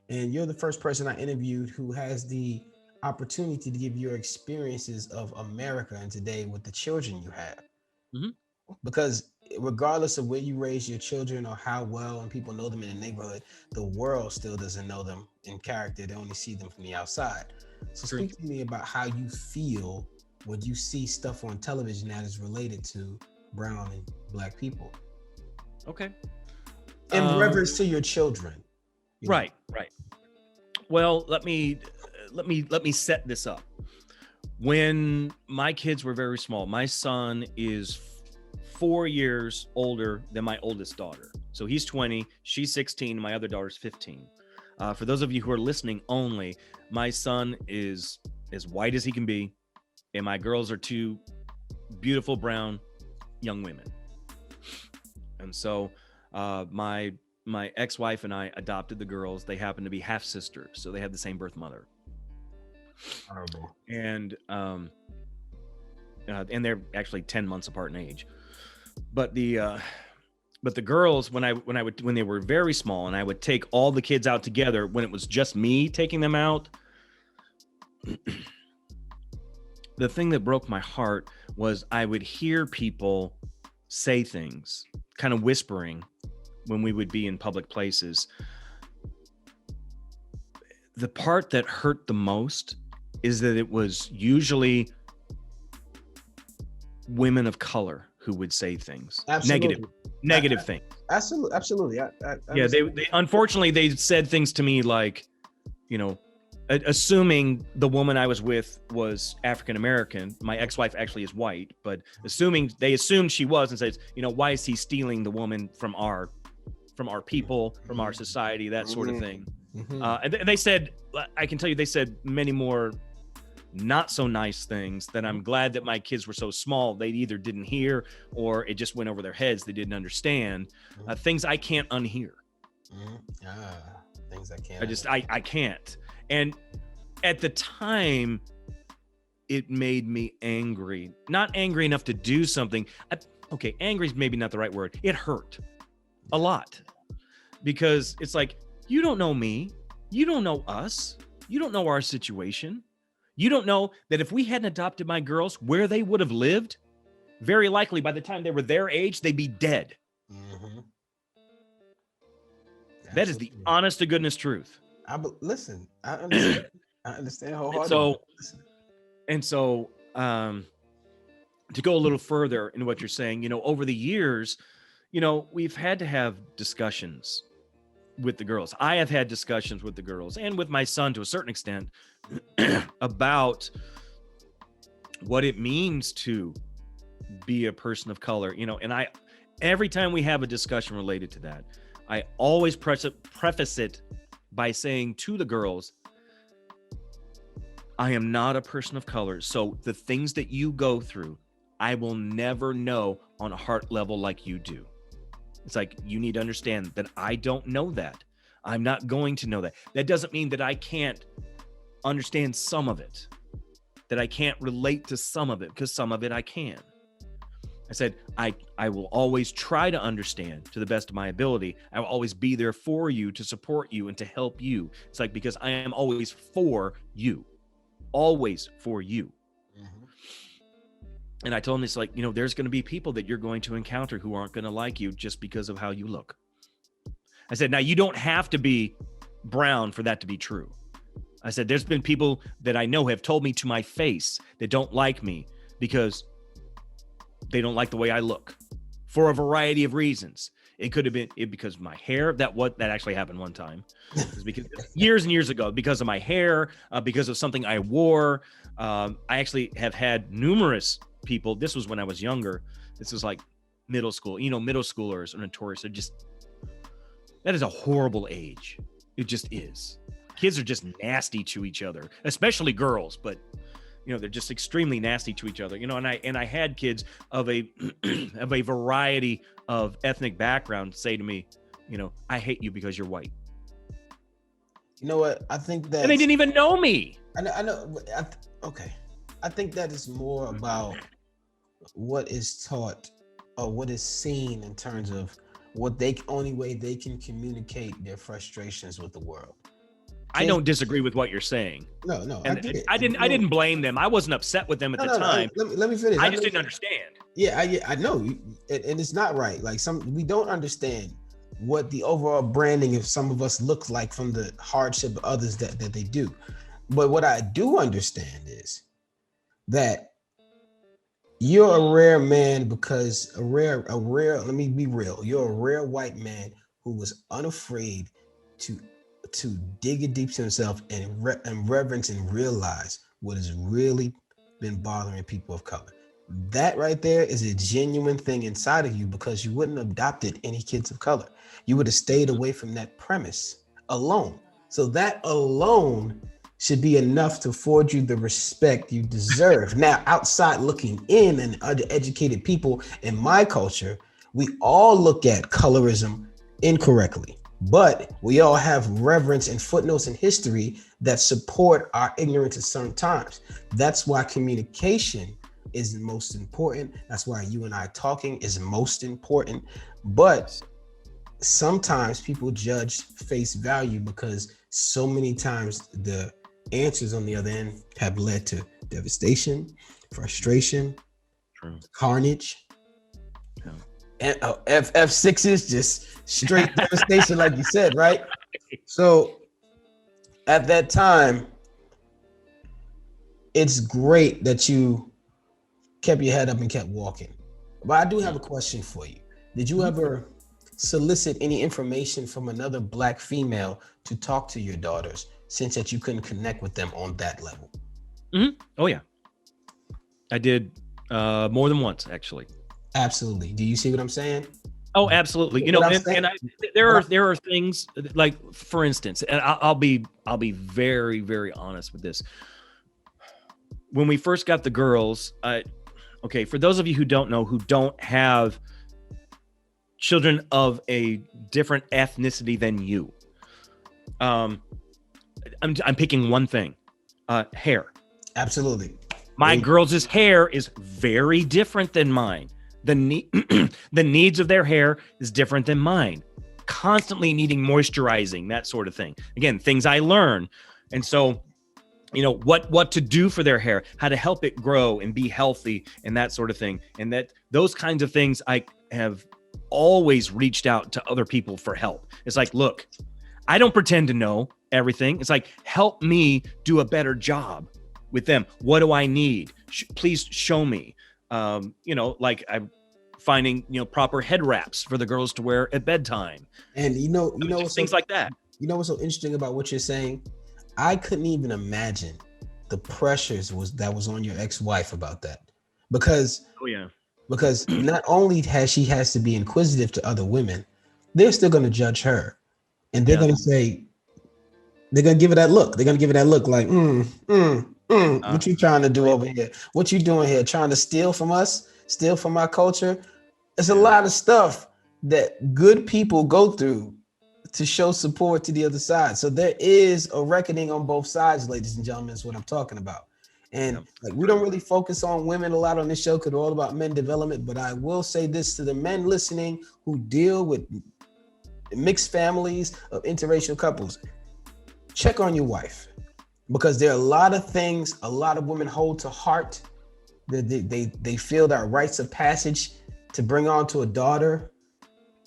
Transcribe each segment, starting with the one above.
And you're the first person I interviewed who has the opportunity to give your experiences of America and today with the children you have. Hmm. Because regardless of where you raise your children or how well and people know them in the neighborhood, the world still doesn't know them in character. They only see them from the outside. So True. speak to me about how you feel when you see stuff on television that is related to brown and black people Okay. in Um, reverence to your children, you know. right. Right. Well, let me set this up. When my kids were very small, my son is 4 years older than my oldest daughter. So he's 20, she's 16, my other daughter's 15. For those of you who are listening only, my son is as white as he can be, and my girls are two beautiful brown young women. And so my ex-wife and I adopted the girls. They happen to be half sisters, so they have the same birth mother. Horrible. And they're actually 10 months apart in age. But the girls, when they were very small, and I would take all the kids out together when it was just me taking them out, the thing that broke my heart was I would hear people say things, kind of whispering, when we would be in public places. The part that hurt the most is that it was usually women of color who would say things, negative, Absolutely. negative things. Absolutely. Absolutely. I Yeah, understand. they unfortunately they said things to me like, you know, assuming the woman I was with was African American. My ex-wife actually is white, but they assumed she was, and says, why is he stealing the woman from our people, from our society, that sort of thing. Mm-hmm. And they said, I can tell you, they said many more not so nice things that I'm glad that my kids were so small. They either didn't hear or it just went over their heads. They didn't understand things I can't unhear. Things I I can't. just, I can't. And at the time, it made me angry. Not angry enough to do something. Okay, angry is maybe not the right word. It hurt a lot because it's like, you don't know me. You don't know us. You don't know our situation. You don't know that if we hadn't adopted my girls, where they would have lived, very likely by the time they were their age, they'd be dead. Mm-hmm. That is the Absolutely. honest to goodness truth. Listen. I understand. I understand And wholeheartedly. so, and so, to go a little further in what you're saying, over the years, we've had to have discussions with the girls. I have had discussions with the girls and with my son to a certain extent about what it means to be a person of color, and every time we have a discussion related to that, I always preface it by saying to the girls, I am not a person of color. So the things that you go through, I will never know on a heart level like you do. It's like, you need to understand that I don't know that. I'm not going to know that. That doesn't mean that I can't understand some of it, that I can't relate to some of it, because some of it I can. I said, I will always try to understand to the best of my ability. I will always be there for you, to support you and to help you. It's like, because I am always for you, always for you. Mm-hmm. And I told him, it's like, there's going to be people that you're going to encounter who aren't going to like you just because of how you look. I said, now you don't have to be brown for that to be true. I said, there's been people that I know have told me to my face that don't like me because they don't like the way I look for a variety of reasons. It could have been because of my hair. That actually happened one time. It was because years and years ago, because of my hair, because of something I wore. I actually have had numerous people. This was when I was younger. This was like middle school. Middle schoolers are notorious. That is a horrible age. It just is. Kids are just nasty to each other, especially girls, but they're just extremely nasty to each other. And I had kids of a of a variety of ethnic background say to me, I hate you because you're white. You know what? I think that, and they didn't even know me. I know. Okay. I think that is more about what is taught or what is seen in terms of what only way they can communicate their frustrations with the world. I don't disagree with what you're saying. No, I And get it. I didn't blame them. I wasn't upset with them at the time. Let me finish. I just didn't understand. Yeah, I know, and it's not right. Like we don't understand what the overall branding of some of us looks like from the hardship of others that they do. But what I do understand is that you're a rare man because a rare, let me be real. You're a rare white man who was unafraid to dig it deep to himself and reverence and realize what has really been bothering people of color. That right there is a genuine thing inside of you, because you wouldn't have adopted any kids of color. You would have stayed away from that premise alone. So that alone should be enough to afford you the respect you deserve. Now, outside looking in, and undereducated people in my culture, we all look at colorism incorrectly, but we all have reverence and footnotes in history that support our ignorance at certain times. That's why communication is most important. That's why you and I talking is most important. But sometimes people judge face value, because so many times the answers on the other end have led to devastation, frustration, carnage, and F6s, just straight devastation, like you said, right? So at that time, it's great that you kept your head up and kept walking. But I do have a question for you. Did you ever solicit any information from another Black female to talk to your daughters, since that you couldn't connect with them on that level? Oh yeah, I did more than once, actually. Absolutely. Do you see what I'm saying? Oh, absolutely. You know, there are things like, for instance, and I'll be very, very honest with this. When we first got the girls, okay, for those of you who don't know, who don't have children of a different ethnicity than you, I'm picking one thing: hair. Absolutely. My girls' hair is very different than mine. The needs of their hair is different than mine. Constantly needing moisturizing, that sort of thing. Again, things I learn. And so, you know, what to do for their hair, how to help it grow and be healthy, and that sort of thing. And that those kinds of things, I have always reached out to other people for help. It's like, look, I don't pretend to know everything. It's like, help me do a better job with them. What do I need? Please show me. You know, like I'm finding, you know, proper head wraps for the girls to wear at bedtime. And you know, things like that. You know what's so interesting about what you're saying? I couldn't even imagine the pressures that was on your ex-wife about that. Because not only has to be inquisitive to other women, they're still going to judge her. And they're going to say, they're going to give it that look. They're going to give it that look like, what you trying to do over here? What you doing here? Trying to steal from us? Steal from our culture? There's a lot of stuff that good people go through to show support to the other side. So there is a reckoning on both sides, ladies and gentlemen, is what I'm talking about. And like, we don't really focus on women a lot on this show because we're all about men development. But I will say this to the men listening who deal with mixed families of interracial couples: check on your wife, because there are a lot of things a lot of women hold to heart that they feel that rites of passage to bring on to a daughter,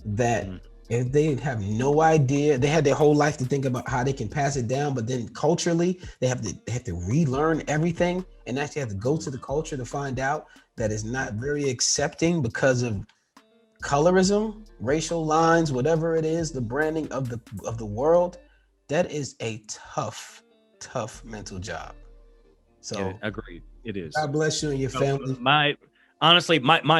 that if they have no idea, they had their whole life to think about how they can pass it down, but then culturally they have to relearn everything, and actually have to go to the culture to find out that it's not very accepting because of colorism, racial lines, whatever it is, the branding of the world. That is a tough mental job. So yeah, agreed. It is. God bless you and your family. My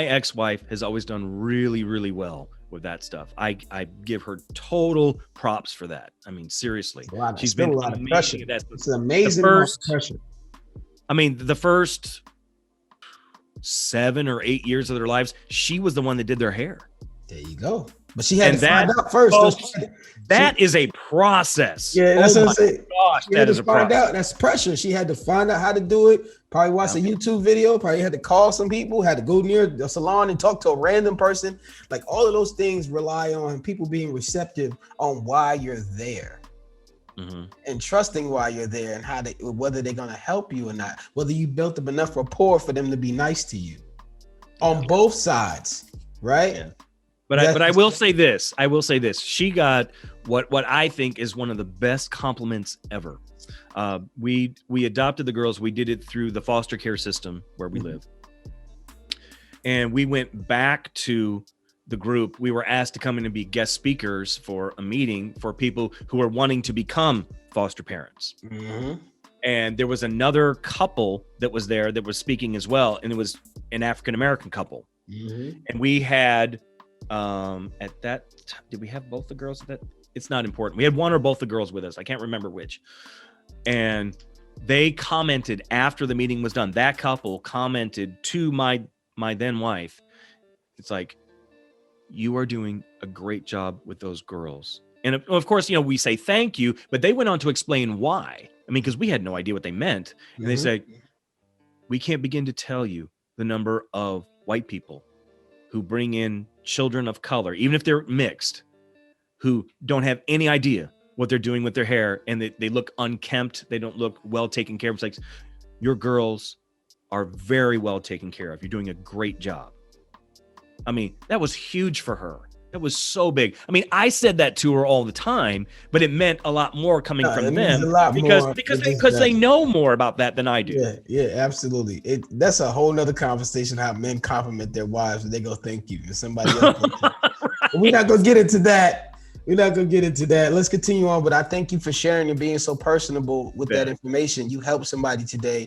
ex-wife has always done really, really well with that stuff. I give her total props for that. I mean, seriously, she's been a lot of pressure. It's an amazing amount of pressure. I mean, the first 7 or 8 years of their lives, she was the one that did their hair. There you go. But she had to find out first. Folks, that is a process. Yeah, that's what I'm saying. Gosh, she had to find out. That's pressure. She had to find out how to do it. Probably watch a YouTube video. Probably had to call some people. Had to go near the salon and talk to a random person. Like, all of those things rely on people being receptive on why you're there. and trusting while you're there, and whether they're going to help you or not, whether you built up enough rapport for them to be nice to you on both sides, right? Yeah. But I will say this. She got what I think is one of the best compliments ever. We adopted the girls. We did it through the foster care system where we live. And we went back to the group. We were asked to come in and be guest speakers for a meeting for people who are wanting to become foster parents. And there was another couple that was there that was speaking as well. And it was an African-American couple. And we had, at that time, did we have both the girls? It's not important. We had one or both the girls with us. I can't remember which. And they commented after the meeting was done. That couple commented to my then wife. It's like, you are doing a great job with those girls. And of course, we say thank you, but they went on to explain why. I mean, because we had no idea what they meant. And they say, we can't begin to tell you the number of white people who bring in children of color, even if they're mixed, who don't have any idea what they're doing with their hair, and they look unkempt. They don't look well taken care of. It's like, your girls are very well taken care of. You're doing a great job. I mean, that was huge for her. That was so big. I mean, I said that to her all the time, but it meant a lot more coming from them because they know more about that than I do. Yeah, absolutely. That's a whole nother conversation, how men compliment their wives and they go, thank you, and somebody else. Right. We're not going to get into that. Let's continue on, but I thank you for sharing and being so personable with that information. You helped somebody today